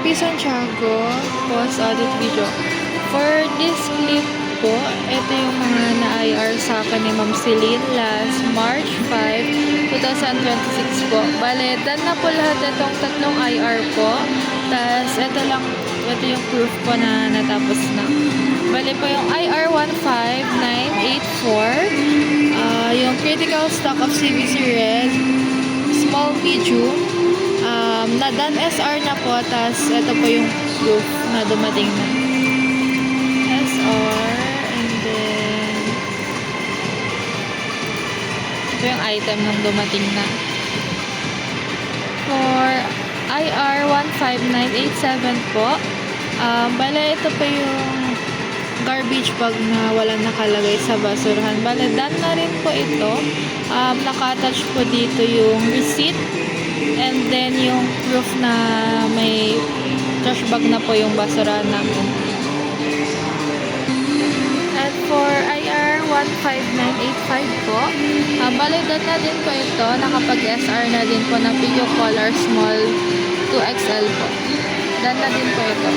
Happy Santiago post audit video. For this clip po, ito yung mga na-IR sa akin ni Ma'am Celine last March 5, 2026 po. Bale, done na po lahat itong tatlong IR po. Tapos, ito yung proof po na natapos na. Bale po yung IR 15984, yung critical stock of CVC Red, small medium, na-done SR na po, tas ito po yung proof na dumating na. SR, and then ito yung item nung dumating na. For IR 15987 po, bale ito po yung garbage bag na walang nakalagay sa basurahan. Bale, done na rin po ito. Naka-attach po dito yung receipt and then yung proof na may trash bag na po yung basurahan namin. And for IR 15985 po, bale, done na din po ito. Nakapag-SR na din po ng video color small 2XL po. Done na din po ito.